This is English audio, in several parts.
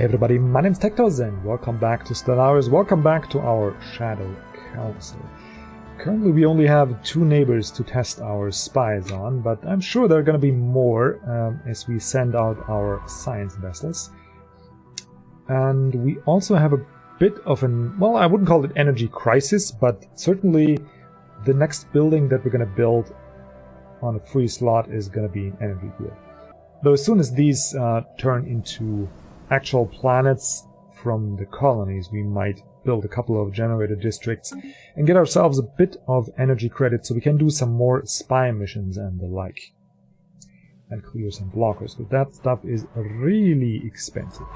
Hey everybody, my name's TecToss and welcome back to Stellaris, welcome back to our Shadow Council. Currently we only have 2 neighbors to test our spies on, but I'm sure there are going to be more as we send out our science vessels. And we also have a bit of an, well, I wouldn't call it energy crisis, but certainly the next building that we're going to build on a free slot is going to be an energy grid. Though as soon as these turn into actual planets from the colonies, we might build a couple of generator districts and get ourselves a bit of energy credit so we can do some more spy missions and the like. And clear some blockers, but that stuff is really expensive.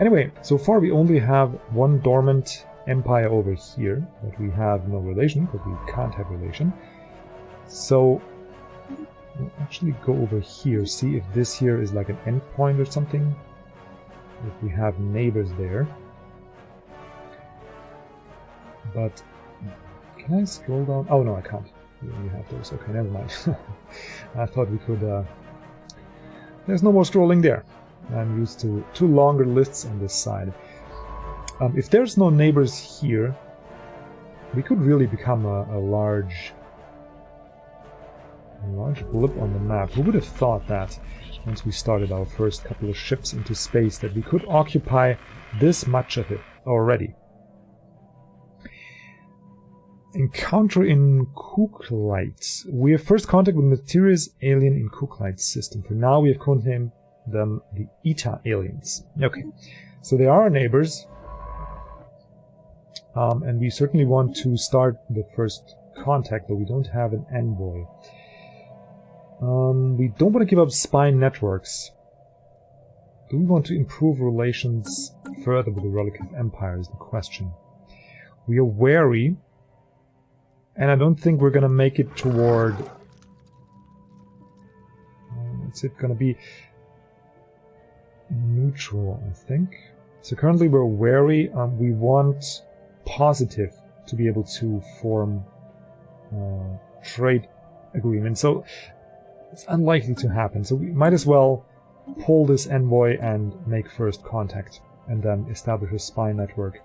Anyway, so far we only have one dormant empire over here that we have no relation, because we can't have relation. So we'll actually go over here, see if this here is like an endpoint or something. If we have neighbors there. But can I scroll down? Oh no, I can't. We only have those. Okay, never mind. I thought we could. There's no more scrolling there. I'm used to 2 longer lists on this side. If there's no neighbors here, we could really become a large blip on the map. Who would have thought that? Once we started our first couple of ships into space, that we could occupy this much of it already. Encounter in Kooklite. We have first contact with mysterious alien in Kooklite's system. For now we have codenamed them the Eta aliens. Okay, so they are our neighbors. And we certainly want to start the first contact, but we don't have an envoy. We don't want to give up spy networks. Do we want to improve relations further with the relative empire is the question. We are wary, and I don't think we're going to make it toward... What's it going to be? Neutral, I think. So currently we're wary. We want positive to be able to form trade agreements. So it's unlikely to happen, so we might as well pull this envoy and make first contact, and then establish a spy network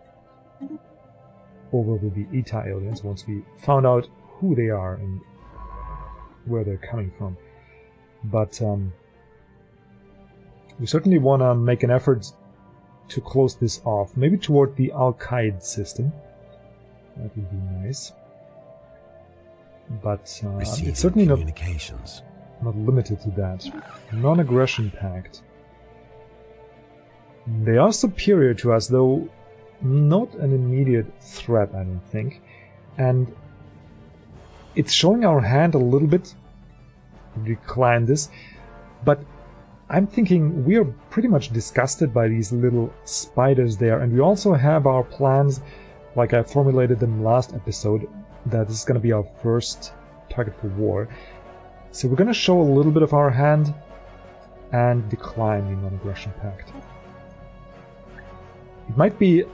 over with the Eta aliens once we found out who they are and where they're coming from. But we certainly want to make an effort to close this off, maybe toward the Al-Qaeda system. That would be nice. But it's certainly not limited to that. Non-aggression pact. They are superior to us, though not an immediate threat, I don't think. And it's showing our hand a little bit. Decline this. But I'm thinking we are pretty much disgusted by these little spiders there, and we also have our plans, like I formulated them last episode, that this is going to be our first target for war. So we're going to show a little bit of our hand and decline the non-aggression pact. It might be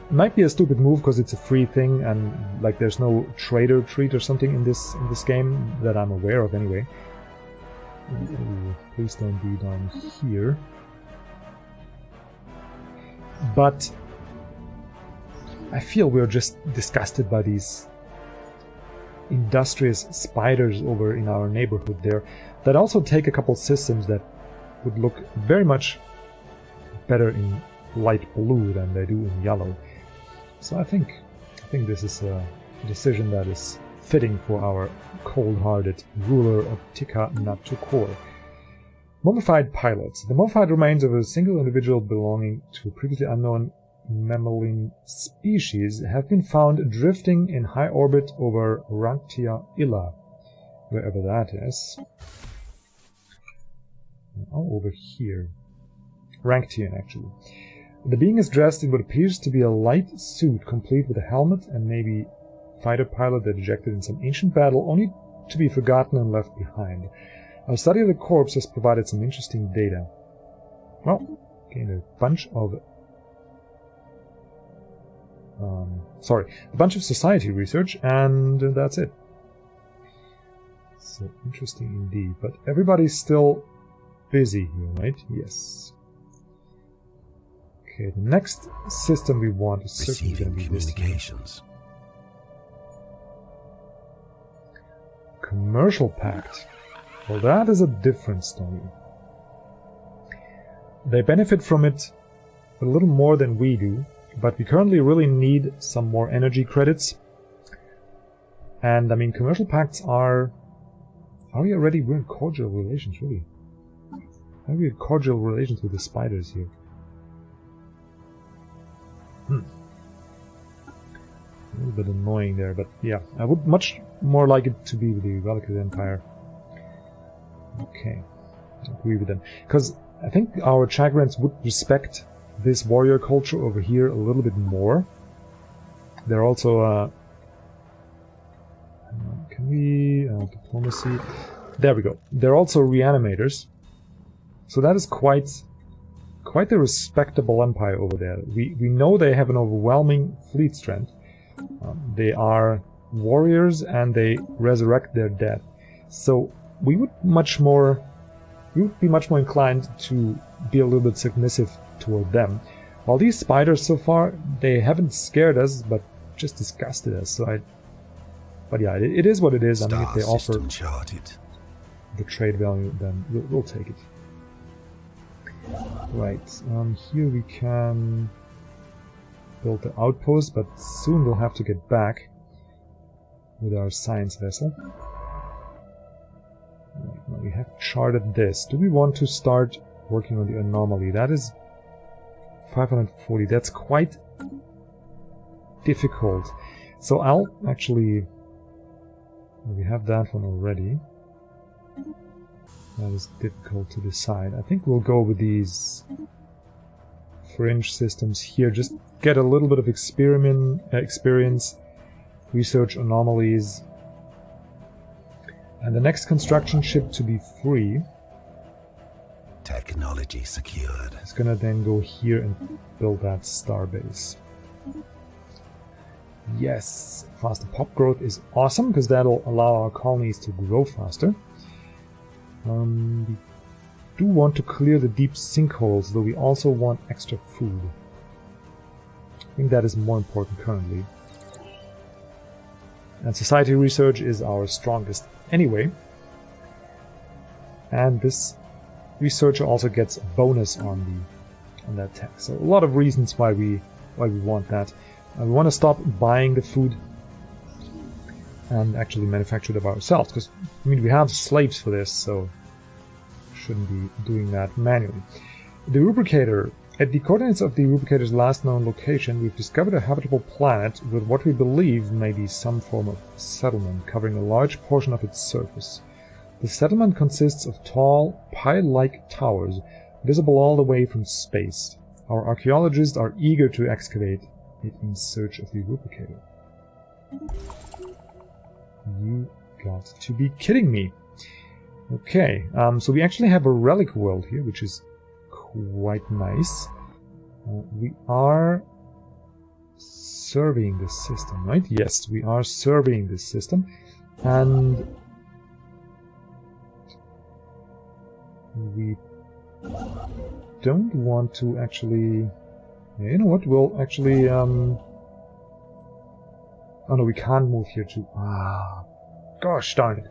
a stupid move because it's a free thing and like there's no trader treat or something in this game that I'm aware of anyway. Ooh, please don't be down here. But I feel we're just disgusted by these industrious spiders over in our neighborhood there that also take a couple systems that would look very much better in light blue than they do in yellow. So I think this is a decision that is fitting for our cold-hearted ruler of Tika Natukor. Mummified pilots. The mummified remains of a single individual belonging to a previously unknown mammaline species have been found drifting in high orbit over Ranktia Illa, wherever that is. Oh, over here. Ranktian, actually. The being is dressed in what appears to be a light suit, complete with a helmet and maybe fighter pilot that ejected in some ancient battle, only to be forgotten and left behind. Our study of the corpse has provided some interesting data. Well, gained a bunch of society research, and that's it. So interesting indeed. But everybody's still busy here, right? Yes. Okay, the next system we want is certainly going to be this communications. Commercial pact. Well, that is a different story. They benefit from it a little more than we do, but we currently really need some more energy credits. And I mean, commercial pacts are we already? We're in cordial relations, really. Are we in cordial relations with the spiders here? A little bit annoying there, but yeah, I would much more like it to be with the Reliquid Empire. Okay, I agree with them. Because I think our Chagrants would respect this warrior culture over here a little bit more. They're also, can we, diplomacy, there we go. They're also reanimators. So that is quite a respectable empire over there. We know they have an overwhelming fleet strength. They are warriors and they resurrect their dead. So we would be much more inclined to be a little bit submissive toward them. While these spiders so far, they haven't scared us, but just disgusted us. But yeah, it is what it is. I mean, if they offer the trade value, then we'll take it. Right, here we can build the outpost, but soon we'll have to get back with our science vessel. Right, now we have charted this. Do we want to start working on the anomaly? That is 540. That's quite difficult. So I'll actually... we have that one already. That is difficult to decide. I think we'll go with these fringe systems here. Just get a little bit of experience, research anomalies. And the next construction ship to be free. Technology secured. It's gonna then go here and build that starbase. Yes, faster pop growth is awesome because that'll allow our colonies to grow faster. We do want to clear the deep sinkholes, though we also want extra food. I think that is more important currently. And society research is our strongest anyway. And this researcher also gets a bonus on that tech. So a lot of reasons why we want that. We want to stop buying the food and actually manufacture it ourselves, because I mean we have slaves for this, so shouldn't be doing that manually. The Rubricator. At the coordinates of the Rubricator's last known location, we've discovered a habitable planet with what we believe may be some form of settlement covering a large portion of its surface. The settlement consists of tall, pile-like towers visible all the way from space. Our archaeologists are eager to excavate it in search of the Rubricator. You got to be kidding me. Okay, so we actually have a relic world here, which is quite nice. We are surveying this system, right? Yes, we are surveying this system. And we don't want to actually... You know what, we'll actually... Oh no, we can't move here too. Gosh darn it.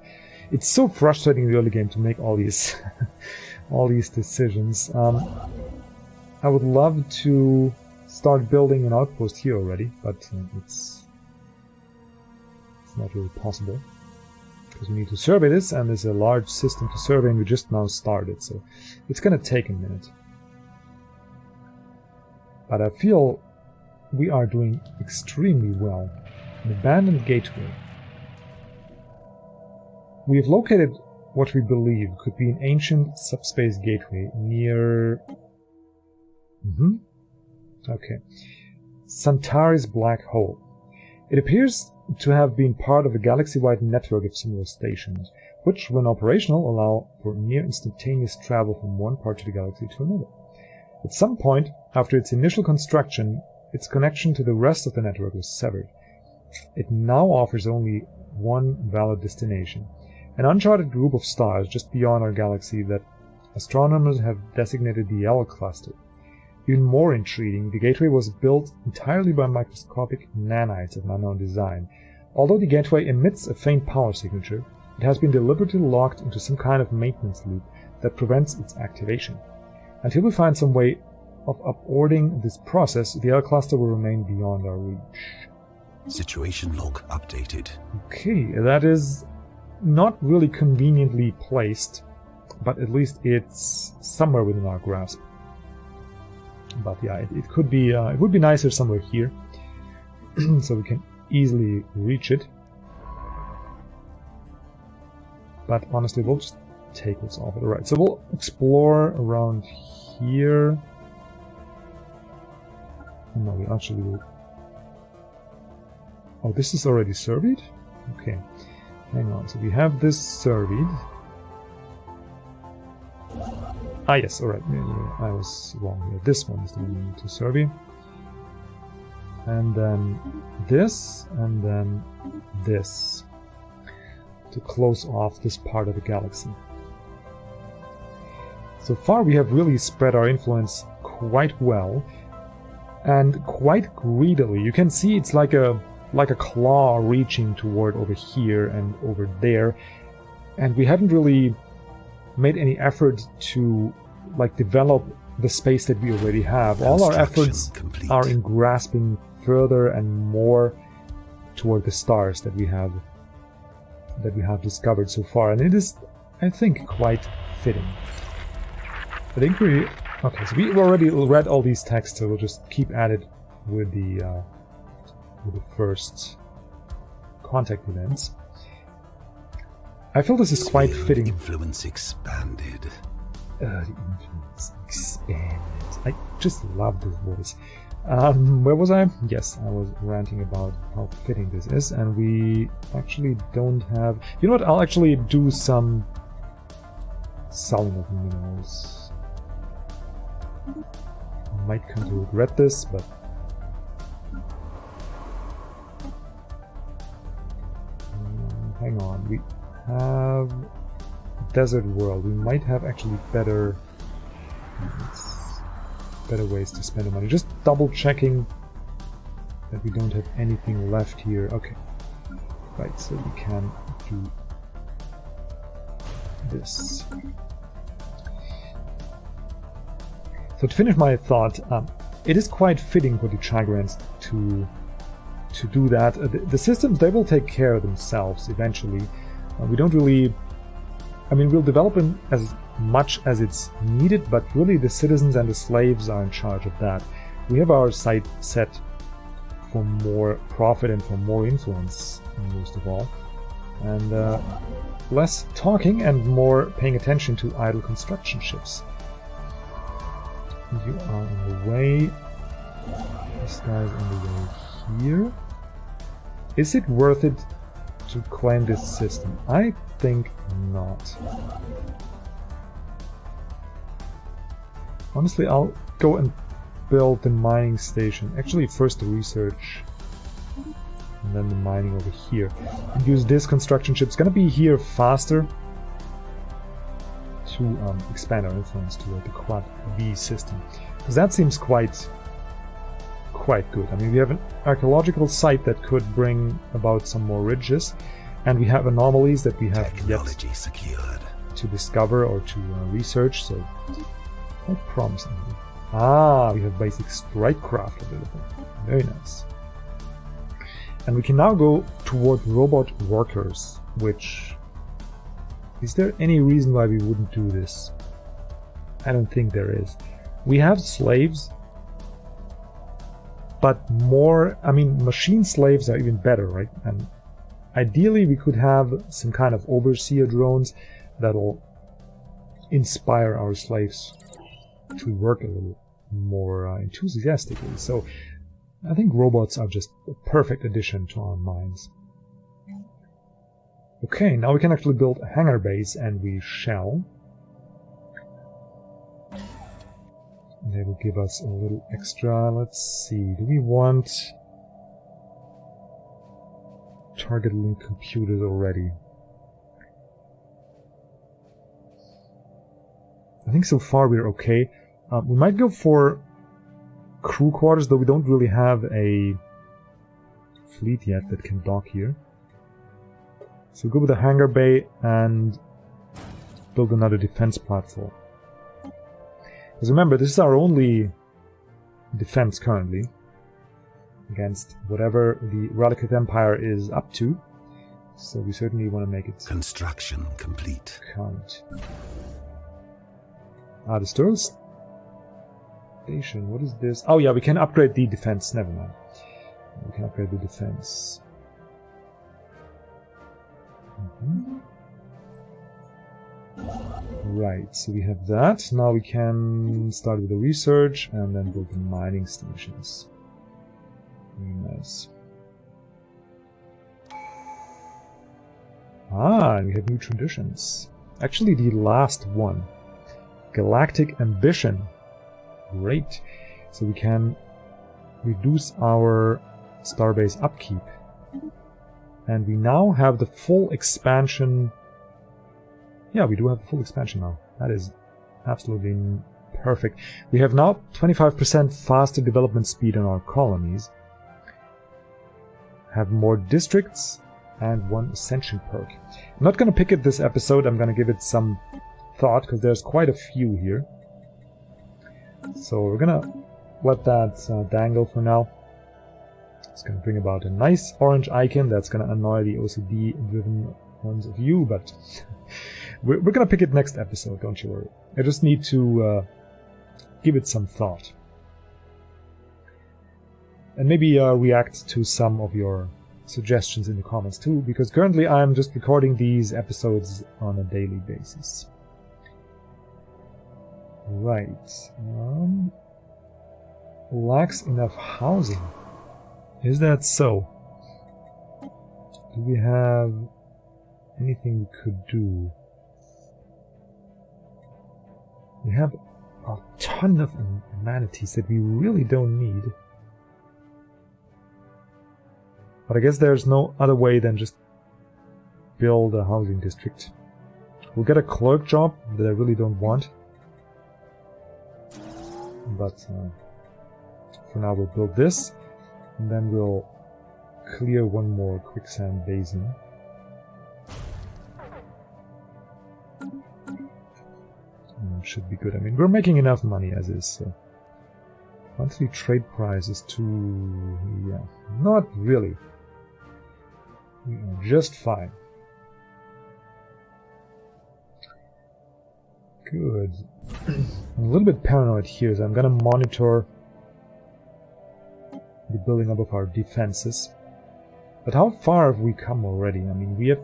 It's so frustrating in the early game to make all these all these decisions. I would love to start building an outpost here already, but it's not really possible. Because we need to survey this, and there's a large system to survey, and we just now started, so it's gonna take a minute. But I feel we are doing extremely well. An abandoned gateway. We have located what we believe could be an ancient subspace gateway near... Okay. Centauri's black hole. It appears to have been part of a galaxy-wide network of similar stations, which, when operational, allow for near-instantaneous travel from one part of the galaxy to another. At some point, after its initial construction, its connection to the rest of the network was severed. It now offers only one valid destination, an uncharted group of stars just beyond our galaxy that astronomers have designated the L cluster. even more intriguing, the gateway was built entirely by microscopic nanites of unknown design. Although the gateway emits a faint power signature, it has been deliberately locked into some kind of maintenance loop that prevents its activation. Until we find some way of aborting this process, the L cluster will remain beyond our reach. Situation log updated. Okay, that is not really conveniently placed, but at least it's somewhere within our grasp. But yeah, it could be. It would be nicer somewhere here, so we can easily reach it. But honestly, we'll just take what's off. Alright, so we'll explore around here. No, we actually will. Oh, this is already surveyed? Okay. Hang on, so we have this surveyed. Ah, yes, alright. I was wrong here. This one is the one we need to survey. And then this, and then this. To close off this part of the galaxy. So far we have really spread our influence quite well. And quite greedily. You can see it's like a claw reaching toward over here and over there, and we haven't really made any effort to like develop the space that we already have. All our efforts are in grasping further and more toward the stars that we have discovered so far, and it is, I think, quite fitting. I think we okay. So we've already read all these texts, so we'll just keep at it with the first contact events. I feel this is quite fitting. Influence expanded. The influence expanded. I just love this voice. Where was I? Yes, I was ranting about how fitting this is, and we actually don't have... You know what? I'll actually do some selling of minerals. I might come to regret this, but... hang on, we have Desert World. We might have actually better ways to spend the money. Just double checking that we don't have anything left here. Okay, right, so we can do this. So to finish my thought, it is quite fitting for the Chigrans to do that. The systems, they will take care of themselves eventually. We don't really... I mean, we'll develop them as much as it's needed, but really the citizens and the slaves are in charge of that. We have our sight set for more profit and for more influence, most of all. And less talking and more paying attention to idle construction ships. You are on the way. This guy's on the way here. Is it worth it to claim this system? I think not. Honestly, I'll go and build the mining station. Actually, first the research, and then the mining over here. And use this construction ship. It's gonna be here faster to expand our influence toward the Quad V system. Because that seems quite good. I mean, we have an archaeological site that could bring about some more ridges, and we have anomalies that we have yet to discover or to research, so quite promising. Ah, we have basic strike craft available. Very nice. And we can now go toward robot workers, which... Is there any reason why we wouldn't do this? I don't think there is. We have slaves, but more... I mean, machine slaves are even better, right? And ideally we could have some kind of overseer drones that'll inspire our slaves to work a little more enthusiastically. So I think robots are just a perfect addition to our mines. Okay, now we can actually build a hangar base, and we shall. And they will give us a little extra. Let's see, do we want target link computers already? I think so far we're okay. We might go for crew quarters, though we don't really have a fleet yet that can dock here. So we'll go with a hangar bay and build another defense platform. Because remember, this is our only defense currently against whatever the Relic Empire is up to. So we certainly want to make it Construction complete. count. The Stellaris station. What is this? Oh yeah, we can upgrade the defense. Never mind. We can upgrade the defense. Right, so we have that. Now we can start with the research and then build the mining stations. Very nice. And we have new traditions. Actually, the last one. Galactic Ambition. Great. So we can reduce our starbase upkeep. And we now have the full expansion. Yeah, we do have the full expansion now. That is absolutely perfect. We have now 25% faster development speed on our colonies. Have more districts and one ascension perk. I'm not going to pick it this episode. I'm going to give it some thought because there's quite a few here. So we're going to let that dangle for now. It's going to bring about a nice orange icon that's going to annoy the OCD-driven ones of you, but we're going to pick it next episode, don't you worry. I just need to give it some thought. And maybe react to some of your suggestions in the comments too, because currently I'm just recording these episodes on a daily basis. Right. Lacks enough housing. Is that so? Do we have anything we could do? We have a ton of amenities that we really don't need. But I guess there's no other way than just build a housing district. We'll get a clerk job that I really don't want. But for now we'll build this. And then we'll clear one more quicksand basin. And it should be good. I mean, we're making enough money as is. So. Monthly trade price is too... yeah, not really. We are just fine. Good. I'm a little bit paranoid here, so I'm gonna monitor the building up of our defenses. But how far have we come already? I mean, we have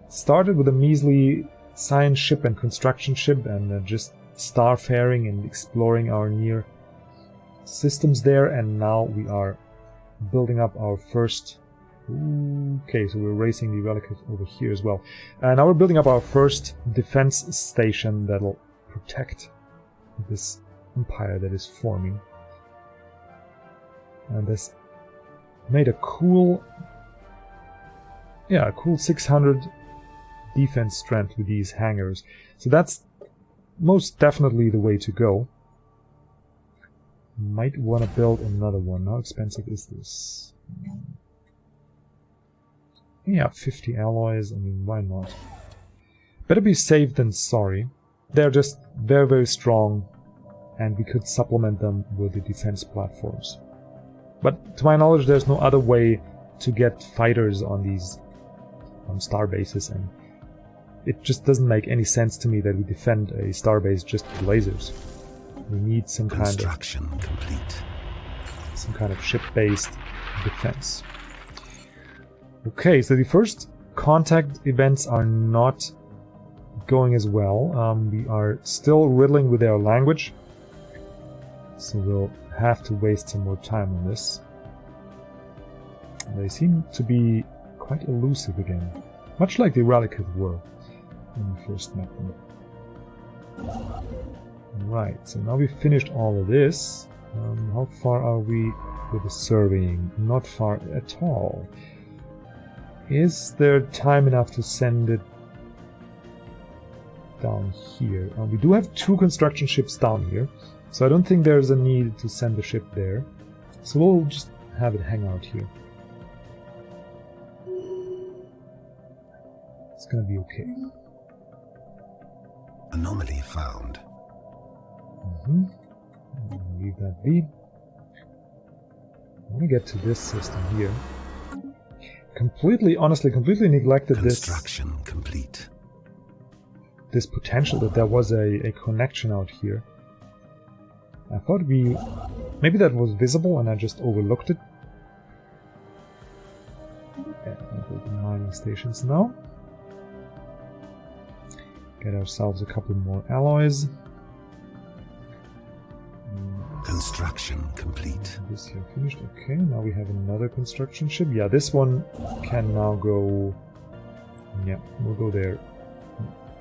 started with a measly science ship and construction ship and just starfaring and exploring our near systems there, and now we are building up our first... okay, so we're racing the relic over here as well. And now we're building up our first defense station that'll protect this empire that is forming. And this made a cool... yeah, a cool 600 defense strength with these hangars. So that's most definitely the way to go. Might want to build another one. How expensive is this? Yeah, 50 alloys. I mean, why not? Better be safe than sorry. They're just very, very strong, and we could supplement them with the defense platforms. But to my knowledge, there's no other way to get fighters on these star-bases, and it just doesn't make any sense to me that we defend a star-base just with lasers. We need some kind of ship-based defense. Okay, so the first contact events are not going as well. We are still riddling with their language, so we'll have to waste some more time on this. They seem to be quite elusive again, much like the Relic were when we first met them. Right, so now we've finished all of this. How far are we with the surveying? Not far at all. Is there time enough to send it down here? We do have 2 construction ships down here. So I don't think there's a need to send the ship there. So we'll just have it hang out here. It's gonna be okay. Anomaly found. Leave that be. I want to get to this system here. Honestly, completely neglected Construction complete. this potential that there was a connection out here. I thought maybe that was visible and I just overlooked it. Yeah, we'll go to mining stations now. Get ourselves a couple more alloys. Construction complete. This here finished. Okay, now we have another construction ship. Yeah, this one can now go... Yeah, we'll go there.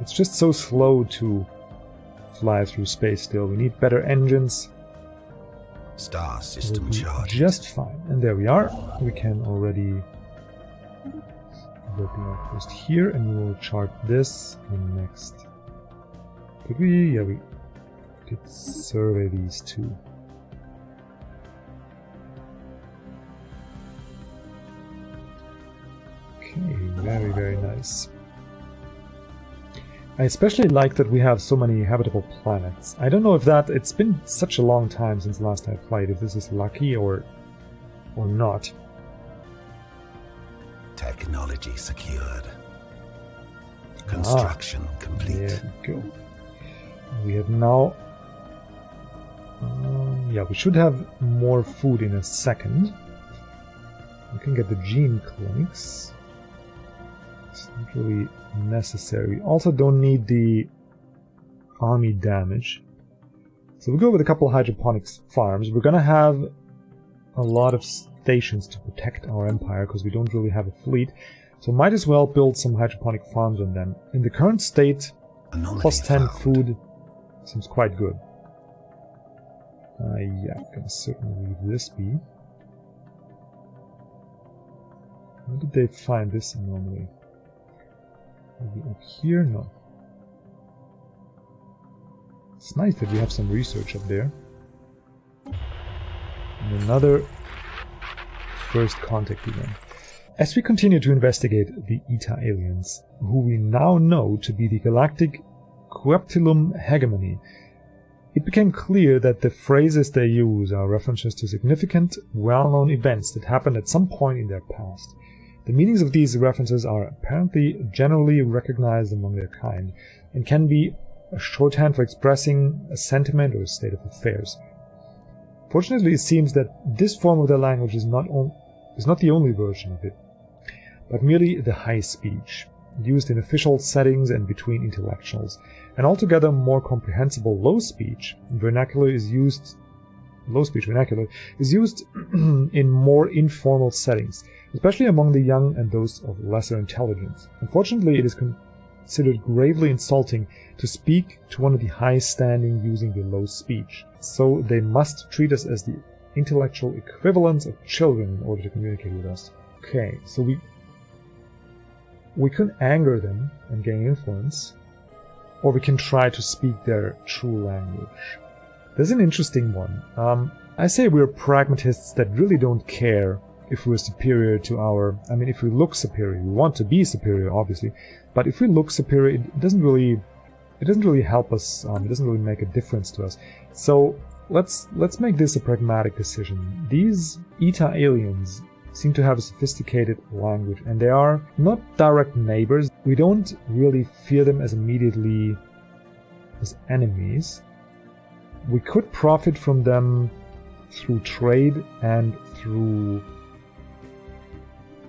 It's just so slow to fly through space still. We need better engines. Star system We'll charged. just fine. And there we are. We can already build the outpost here, and we will chart this in next. Could we? Yeah, we could survey these two. Okay, very, very nice. I especially like that we have so many habitable planets. I don't know if it's been such a long time since last I played, if this is lucky or not. Technology secured. Construction complete. There we go. We have now... yeah, we should have more food in a second. We can get the gene clinics. It's not really necessary. We also don't need the army damage. So we'll go with a couple of hydroponics farms. We're gonna have a lot of stations to protect our empire because we don't really have a fleet. So might as well build some hydroponic farms on them. In the current state, Anomaly plus 10 found. food seems quite good. Yeah, I'm gonna certainly leave this be. Where did they find this anomaly? Maybe up here? No. It's nice that we have some research up there. And another first contact event. As we continue to investigate the Eta aliens, who we now know to be the galactic Coeptilum hegemony, it became clear that the phrases they use are references to significant, well-known events that happened at some point in their past. The meanings of these references are apparently generally recognized among their kind, and can be a shorthand for expressing a sentiment or a state of affairs. Fortunately, it seems that this form of their language is not the only version of it, but merely the high speech, used in official settings and between intellectuals. An altogether more comprehensible low speech vernacular is used in more informal settings, especially among the young and those of lesser intelligence. Unfortunately, it is considered gravely insulting to speak to one of the high standing using the low speech, so they must treat us as the intellectual equivalents of children in order to communicate with us. Okay, so we can anger them and gain influence, or we can try to speak their true language. There's an interesting one. I say we're pragmatists that really don't care if we're superior to if we look superior. We want to be superior, obviously, but if we look superior, it doesn't really help us. It doesn't really make a difference to us. So let's make this a pragmatic decision. These Eta aliens seem to have a sophisticated language, and they are not direct neighbors. We don't really fear them as immediately as enemies. We could profit from them through trade and through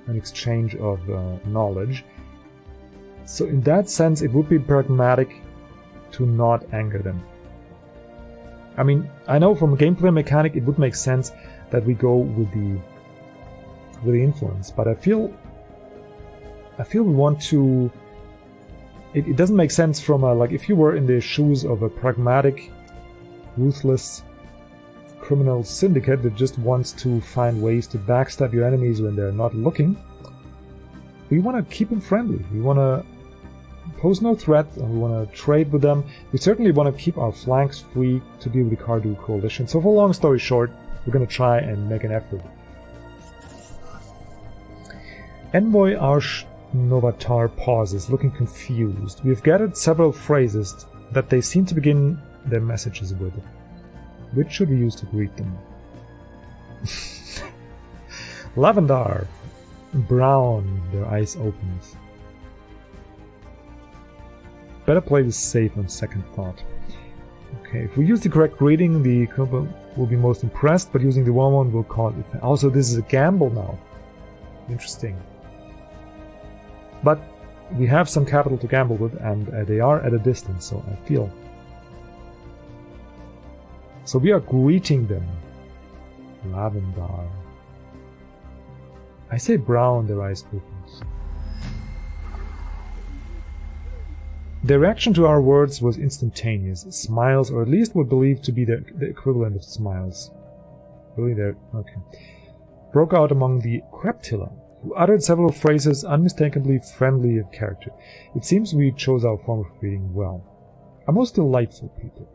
an exchange of knowledge. So in that sense, it would be pragmatic to not anger them. I mean, I know from a gameplay mechanic it would make sense that we go with the influence, but I feel we want to... It doesn't make sense from a, like, if you were in the shoes of a pragmatic, ruthless criminal syndicate that just wants to find ways to backstab your enemies when they're not looking, we want to keep them friendly. We want to pose no threat, and we want to trade with them. We certainly want to keep our flanks free to deal with the Cardu coalition. So for long story short, we're going to try and make an effort. Envoy Arsh Novatar pauses, looking confused. We've gathered several phrases that they seem to begin their messages with. Which should we use to greet them? Lavendar. Brown. Their eyes opened. Better play this safe on second thought. Okay, if we use the correct greeting, the Kuba will be most impressed, but using the wrong one will cause it. Also, this is a gamble now. Interesting. But we have some capital to gamble with, and they are at a distance, so I feel. So we are greeting them. Lavendar. I say brown, their eyes opens. Their reaction to our words was instantaneous. Smiles, or at least what believed to be the equivalent of smiles. Really there? Okay. Broke out among the Creptilla, who uttered several phrases unmistakably friendly of character. It seems we chose our form of greeting well. A most delightful people.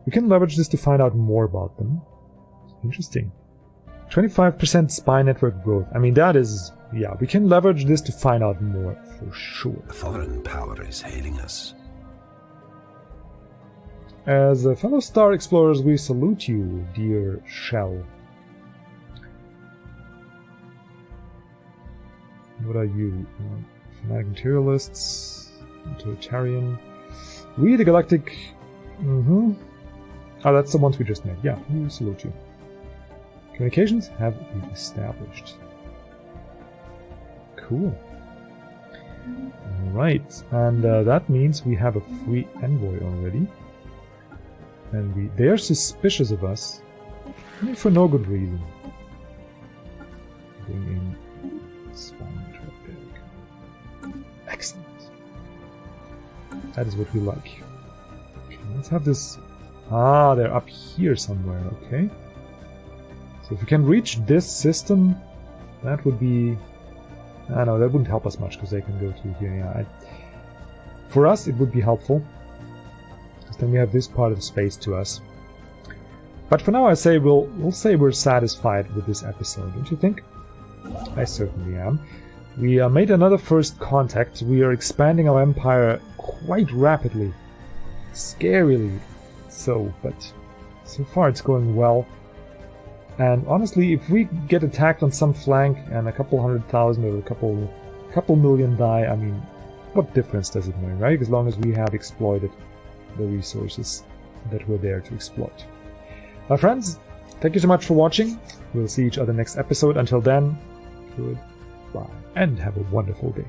We can leverage this to find out more about them. Interesting. 25% spy network growth. I mean, that is... yeah, we can leverage this to find out more, for sure. A foreign power is hailing us. As fellow star explorers, we salute you, dear Shell. What are you? Fanatic materialists, utilitarian. We, the galactic... Oh, that's the ones we just made. Yeah, we salute you. Communications have been established. Cool. Alright, and that means we have a free envoy already. And they are suspicious of us. I mean, for no good reason. Bring in spy network. Excellent. That is what we like. Okay, let's have this... ah, they're up here somewhere, okay. So if we can reach this system, that would be... I know, that wouldn't help us much, because they can go to here. Yeah, for us, it would be helpful, because then we have this part of space to us. But for now, I say we'll say we're satisfied with this episode, don't you think? I certainly am. We made another first contact. We are expanding our empire quite rapidly. Scarily so, but so far it's going well. And honestly, if we get attacked on some flank and a couple 100,000 or a couple million die, I mean, what difference does it make, right? As long as we have exploited the resources that were there to exploit. My friends, thank you so much for watching. We'll see each other next episode. Until then, goodbye and have a wonderful day.